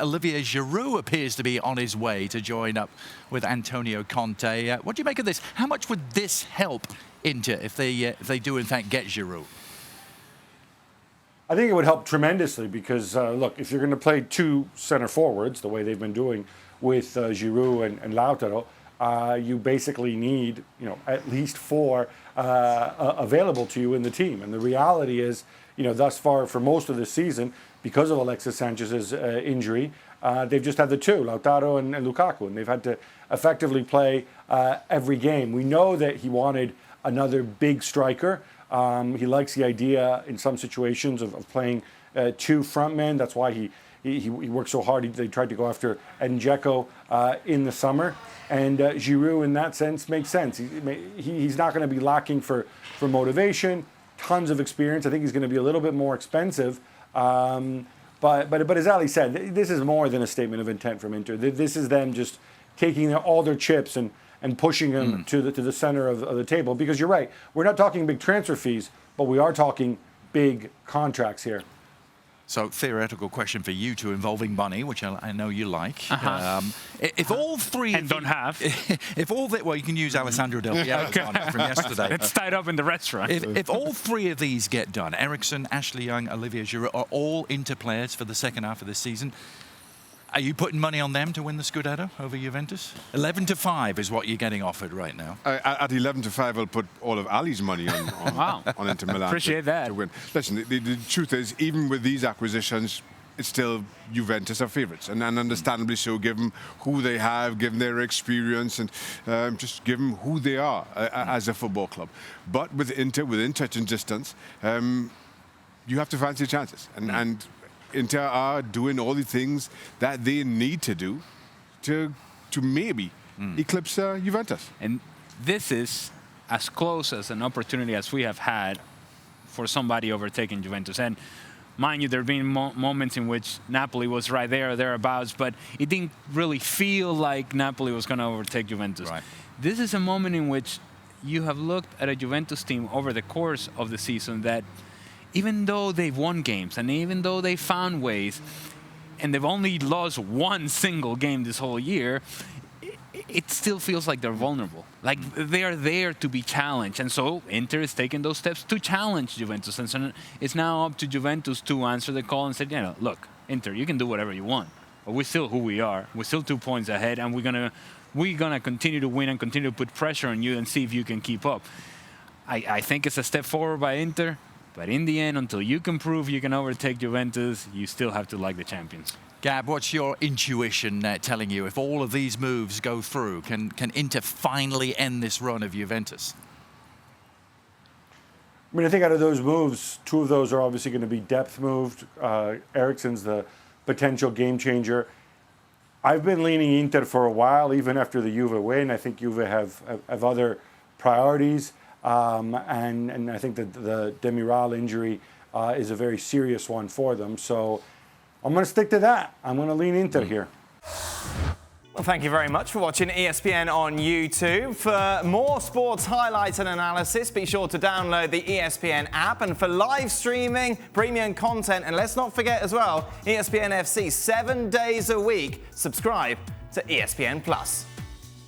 Olivier Giroud appears to be on his way to join up with Antonio Conte. What do you make of this? How much would this help Inter if they do in fact get Giroud? I think it would help tremendously because, look, if you're going to play two center forwards, the way they've been doing with Giroud and Lautaro, you basically need, at least four available to you in the team. And the reality is, thus far for most of the season, because of Alexis Sanchez's injury, they've just had the two, Lautaro and Lukaku, and they've had to effectively play every game. We know that he wanted another big striker. He likes the idea in some situations of playing two front men. That's why he worked so hard. They tried to go after Dzeko in the summer. And Giroud, in that sense, makes sense. He's not going to be lacking for motivation, tons of experience. I think he's going to be a little bit more expensive. But as Ali said, this is more than a statement of intent from Inter. This is them just taking all their chips and pushing them to the center of the table. Because you're right, we're not talking big transfer fees, but we are talking big contracts here. So, theoretical question for you two involving money, which I know you like. If all three... And don't have. If all well, you can use Alessandro Del Piano's one from yesterday. It's tied up in the restaurant. If all three of these get done, Eriksen, Ashley Young, Olivier Giroud, are all Inter players for the second half of this season, are you putting money on them to win the Scudetto over Juventus? 11-5 is what you're getting offered right now. At 11-5, I'll put all of Ali's money on Inter Milan. Appreciate that. To win. Listen, the truth is, even with these acquisitions, it's still Juventus are favourites, and understandably so, given who they have, given their experience, and just given who they are as a football club. But with Inter, within touching distance, you have to fancy chances, and Inter are doing all the things that they need to do to maybe eclipse Juventus. And this is as close as an opportunity as we have had for somebody overtaking Juventus. And mind you, there have been moments in which Napoli was right there or thereabouts, but it didn't really feel like Napoli was going to overtake Juventus. Right. This is a moment in which you have looked at a Juventus team over the course of the season that even though they've won games and even though they found ways and they've only lost one single game this whole year, it still feels like they're vulnerable. Like they are there to be challenged. And so Inter is taking those steps to challenge Juventus. And so it's now up to Juventus to answer the call and say, look, Inter, you can do whatever you want. But we're still who we are. We're still 2 points ahead. And we're gonna continue to win and continue to put pressure on you and see if you can keep up. I think it's a step forward by Inter. But in the end, until you can prove you can overtake Juventus, you still have to like the champions. Gab, what's your intuition telling you? If all of these moves go through, can Inter finally end this run of Juventus? I mean, I think out of those moves, two of those are obviously going to be depth moved. Eriksen's the potential game changer. I've been leaning Inter for a while, even after the Juve win. I think Juve have other priorities. And I think that the Demiral injury is a very serious one for them. So I'm going to stick to that. I'm going to lean Inter here. Well, thank you very much for watching ESPN on YouTube. For more sports highlights and analysis, be sure to download the ESPN app. And for live streaming, premium content, and let's not forget as well, ESPN FC 7 days a week. Subscribe to ESPN+.